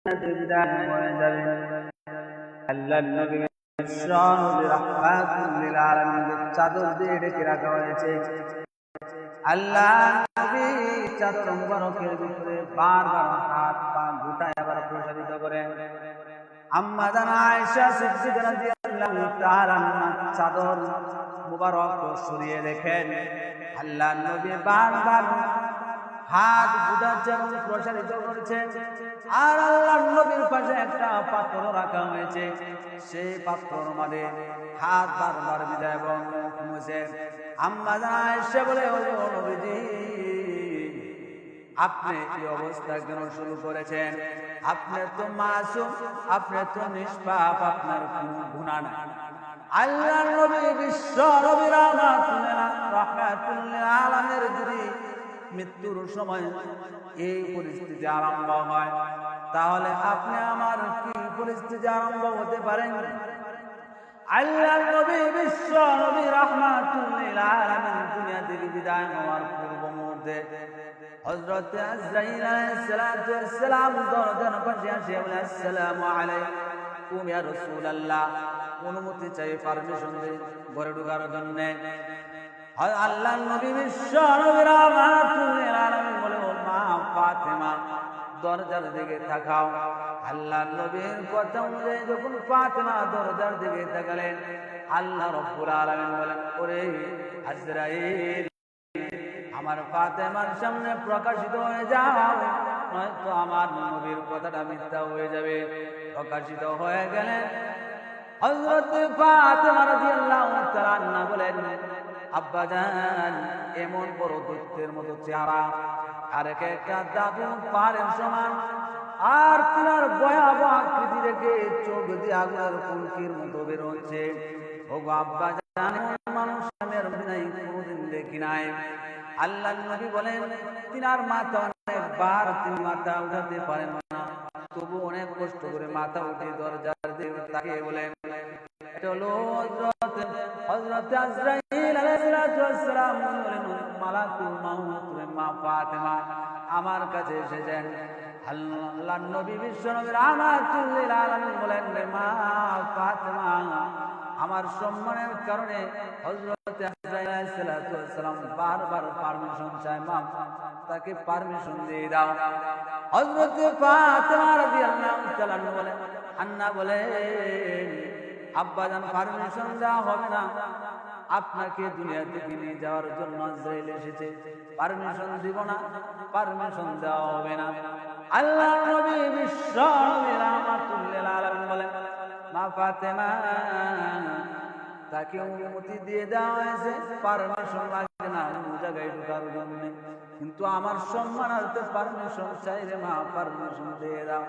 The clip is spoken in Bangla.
বিদায় হয়ে যাবে। আল্লাহর নবী বিশ্বনবী রাহমাতুল লিল আলামিনের চাদর দিয়ে ঢেকে রাখা হয়েছে। আল্লাহ নবী চাদর মুবারকের ভিতরে বারবার হাত পা গুটায় আবার প্রসারিত করেন। আম্মা জান আয়েশা সিদ্দিকা রাদিয়াল্লাহু তাআলা চাদর মুবারক সরিয়ে দেখেন আল্লাহর নবী বারবার হাত গুটাচ্ছেন এবং প্রসারিত করছেন। আর আল্লাহর নবীর পাশে একটা পাত্র রাখা হয়েছে, সেই পাত্রর মধ্যে হাত বারবার বিদায় এবং মুখ মুছে আম্মা জান আয়েশা বলে, ও নবীজি, আপনি এই অবস্থা কেন শুরু করেছেন? আপনি তো মাসুম, আপনি তো নিষ্পাপ, আপনার কোনো গুনাহ নাই। আল্লাহর নবী বিশ্ব নবী রাহমাতুল লিল আলামিনের যদি মৃত্যুর সময় এই পরিস্থিতি আরম্ভ হয়, তাহলে আপনি আমার কি পরিস্থিতি আরম্ভ হতে পারেন? আল্লাহর নবী বিশ্ব নবী রাহমাতুল লিল আলামিন দুনিয়া থেকে বিদায় হওয়ার পূর্ব মুহূর্তে হযরত আজরাইল আলাইহিস সালাতু ওয়াস সালাম দরজার পাশে এসে বলে, আসসালামু আলাইকুম ইয়া রাসূলুল্লাহ, অনুমতি চাই, পারমিশন দিন ঘরে ঢোকার জন্য। আল্লাহর নবী বিশ্ব নবী রাহমাতুল লিল আলামিন বলে, ও মা ফাতেমা, দরজার দিকে তাকাও। আল্লাহর নবীর কথা অনুযায়ী যখন ফাতেমা দরজার দিকে তাকালেন, আল্লাহ রাব্বুল আলামিন বলেন, ওরে আজরাইল, আমার ফাতেমার সামনে প্রকাশিত হয়ে যাও, নয়তো আমার নবীর কথাটা মিথ্যা হয়ে যাবে। প্রকাশিত হয়ে গেলেন। হযরত ফাতেমা রাদিয়াল্লাহু তাআলা আনহা বলেন, আব্বাজান, এমন বড় দৈত্যের মতো চেহারা, আর একটা দাদু পাহাড়ের সমান, আর তিনার ভয়াবহ আকৃতি দেখে চোখ দিয়ে আগুনের ফুলকির মতো বের হচ্ছে। ও আব্বাজান, মানুষ আমি আর কোনোদিন দেখি নাই। আল্লাহর নবী বলেন, তিনার মাথা অনেকবার তিনি মাথা উঠাতে পারেন না, তবু অনেক কষ্ট করে মাথা উঠে দরজার দিকে তাকিয়ে বলেন, এটা হলো হযরত আজরাইল আলাইহিস সালাম, মালাকুল মাউত, মা ফাতেমা আমার কাছে এসেছেন। আল্লাহর নবী বিশ্ব নবী রাহমাতুল লিল আলামিন বলেন, মা ফাতেমা, আমার সম্মানের কারণে হযরত আজরাইল আলাইহিস সালাম বারবার পারমিশন চায়, মা তাকে পারমিশন দিয়ে দাও। হযরত ফাতেমা রাদিয়াল্লাহু তাআলা আন্না বলেন, আব্বাজান, পারমিশন দেওয়া হবে না, আপনাকে দুনিয়া থেকে নিয়ে যাওয়ার জন্য আজরাইল এসেছে, পারমিশন দিব না, পারমিশন দেওয়া হবে না। আল্লাহর নবী বিশ্ব নবী রাহমাতুল লিল আলামিন বলেন, মা ফাতেমা, তাকে অনুমতি দিয়ে দেওয়া হয়েছে, পারমিশন লাগে না অন্য জায়গায় ঢোকার জন্য, কিন্তু আমার সম্মানার্থে পারমিশন চাই রে মা, পারমিশন দিয়ে দাও।